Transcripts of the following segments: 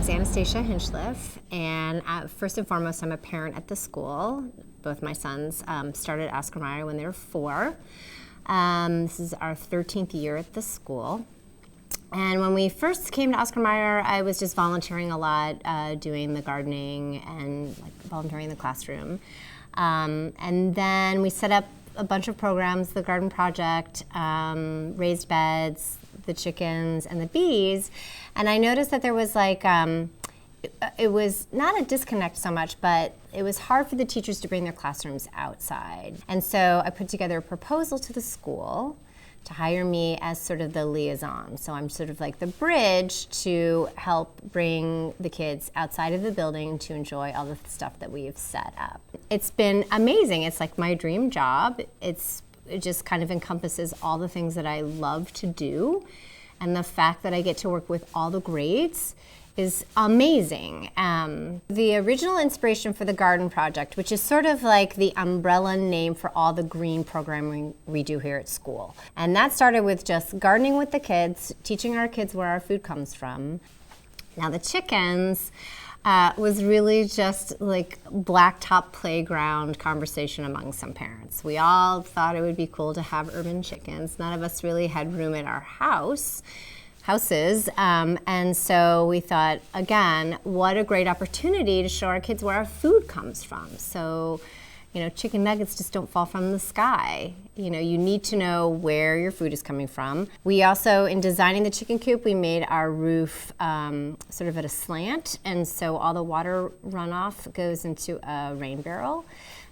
name's Anastasia Hinchliffe, and first and foremost, I'm a parent at the school. Both my sons started Oscar Mayer when they were 4. This is our 13th year at the school. And when we first came to Oscar Mayer, I was just volunteering a lot, doing the gardening and volunteering in the classroom. And then we set up a bunch of programs, the garden project, raised beds, the chickens, and the bees. And I noticed that there was it was not a disconnect so much, but it was hard for the teachers to bring their classrooms outside. And so I put together a proposal to the school to hire me as sort of the liaison. So I'm sort of like the bridge to help bring the kids outside of the building to enjoy all the stuff that we've set up. It's been amazing. It's like my dream job. It just kind of encompasses all the things that I love to do. And the fact that I get to work with all the grades is amazing. The original inspiration for the garden project, which is sort of like the umbrella name for all the green programming we do here at school. And that started with just gardening with the kids, teaching our kids where our food comes from. Now the chickens was really just like blacktop playground conversation among some parents. We all thought it would be cool to have urban chickens. None of us really had room in our houses. And so we thought, again, what a great opportunity to show our kids where our food comes from. So, chicken nuggets just don't fall from the sky. You need to know where your food is coming from. We also, in designing the chicken coop, we made our roof sort of at a slant. And so all the water runoff goes into a rain barrel.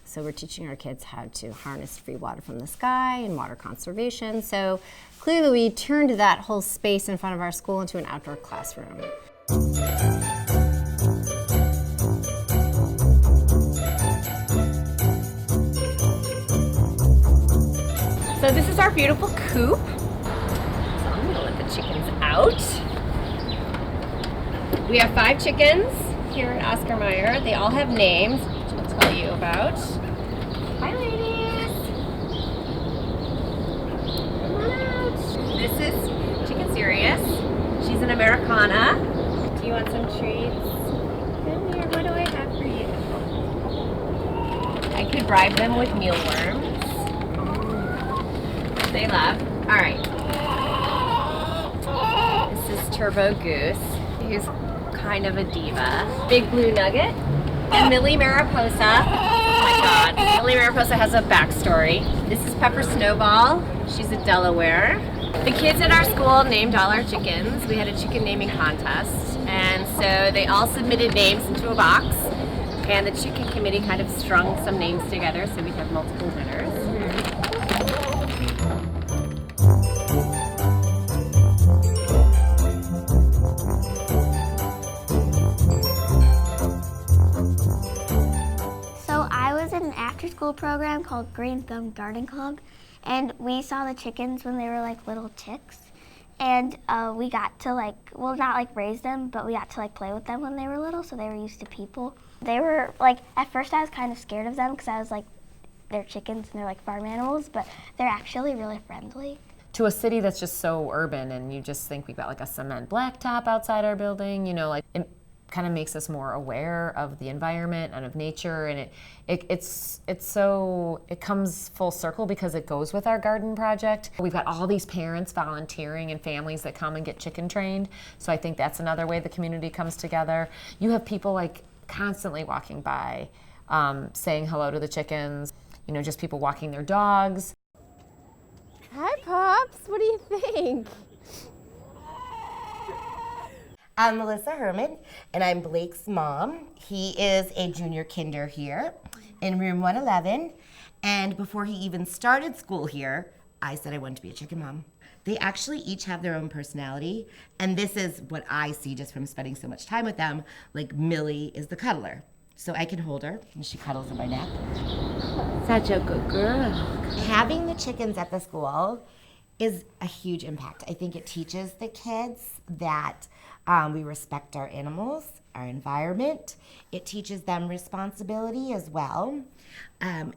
So we're teaching our kids how to harness free water from the sky and water conservation. So clearly we turned that whole space in front of our school into an outdoor classroom. So this is our beautiful coop. So I'm gonna let the chickens out. We have 5 chickens here at Oscar Mayer. They all have names, which I'll tell you about. Hi, ladies. Come on out. This is Chicken Sirius. She's an Americana. Do you want some treats? Come here. What do I have for you? I could bribe them with mealworms. They love. All right. This is Turbo Goose, who's kind of a diva. Big Blue Nugget. And Millie Mariposa. Oh my God. Millie Mariposa has a backstory. This is Pepper Snowball. She's a Delaware. The kids at our school named all our chickens. We had a chicken naming contest. And so they all submitted names into a box. And the chicken committee kind of strung some names together so we'd have multiple winners. School program called Green Thumb Garden Club, and we saw the chickens when they were like little chicks, and we got to not raise them, but we got to play with them when they were little, so they were used to people. They were at first I was kind of scared of them because I was they're chickens and they're farm animals, but they're actually really friendly. To a city that's just so urban, and you just think we've got a cement blacktop outside our building, it kind of makes us more aware of the environment and of nature, and it comes full circle because it goes with our garden project. We've got all these parents volunteering and families that come and get chicken trained, so I think that's another way the community comes together. You have people constantly walking by, saying hello to the chickens, just people walking their dogs. Hi, Pops. What do you think? I'm Melissa Herman, and I'm Blake's mom. He is a junior kinder here in room 111, and before he even started school here, I said I wanted to be a chicken mom. They actually each have their own personality, and this is what I see just from spending so much time with them. Millie is the cuddler, so I can hold her, and she cuddles in my neck. Such a good girl. Having the chickens at the school is a huge impact. I think it teaches the kids that we respect our animals, our environment. It teaches them responsibility as well. And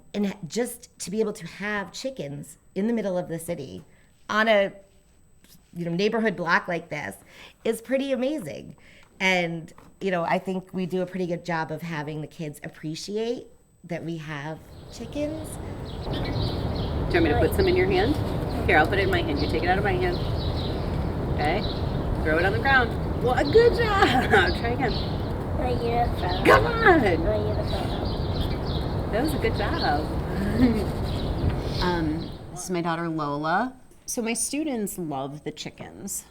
just to be able to have chickens in the middle of the city on a neighborhood block like this is pretty amazing. And, you know, I think we do a pretty good job of having the kids appreciate that we have chickens. Do you want me to put some in your hand? Here, I'll put it in my hand. You take it out of my hand. Okay? Throw it on the ground. Well, good job. Try again. Come on. That was a good job. This is my daughter Lola. So my students love the chickens.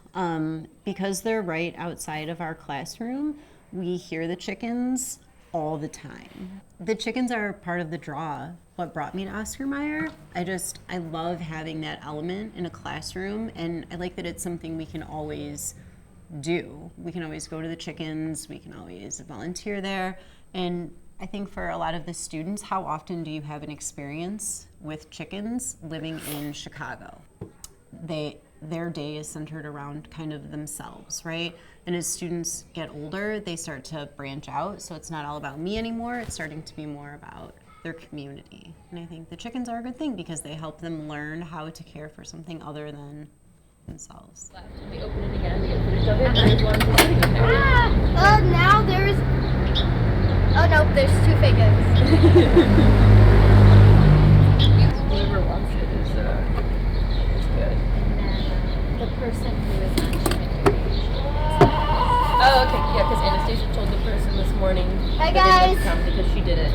Because they're right outside of our classroom, we hear the chickens all the time. The chickens are part of the draw. What brought me to Oscar Mayer, I love having that element in a classroom, and I like that it's something we can always do. We can always go to the chickens, we can always volunteer there, and I think for a lot of the students, how often do you have an experience with chickens living in Chicago? Their day is centered around kind of themselves, right? And as students get older, they start to branch out, so it's not all about me anymore, it's starting to be more about their community. And I think the chickens are a good thing because they help them learn how to care for something other than themselves. We open it again to get footage of it, and there's one just sitting in there. Now there's. Oh no, there's two fake eggs. Whoever wants it is good. The person who is on Oh, okay, yeah, because Anastasia told the person this morning Hi, that they guys. must come because she did it.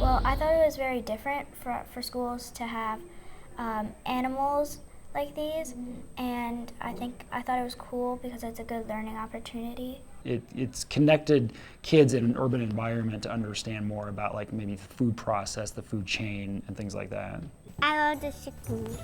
Well, I thought it was very different for schools to have animals like these, and I thought it was cool because it's a good learning opportunity. It's connected kids in an urban environment to understand more about like maybe the food process, the food chain, and things like that. I love the chickens.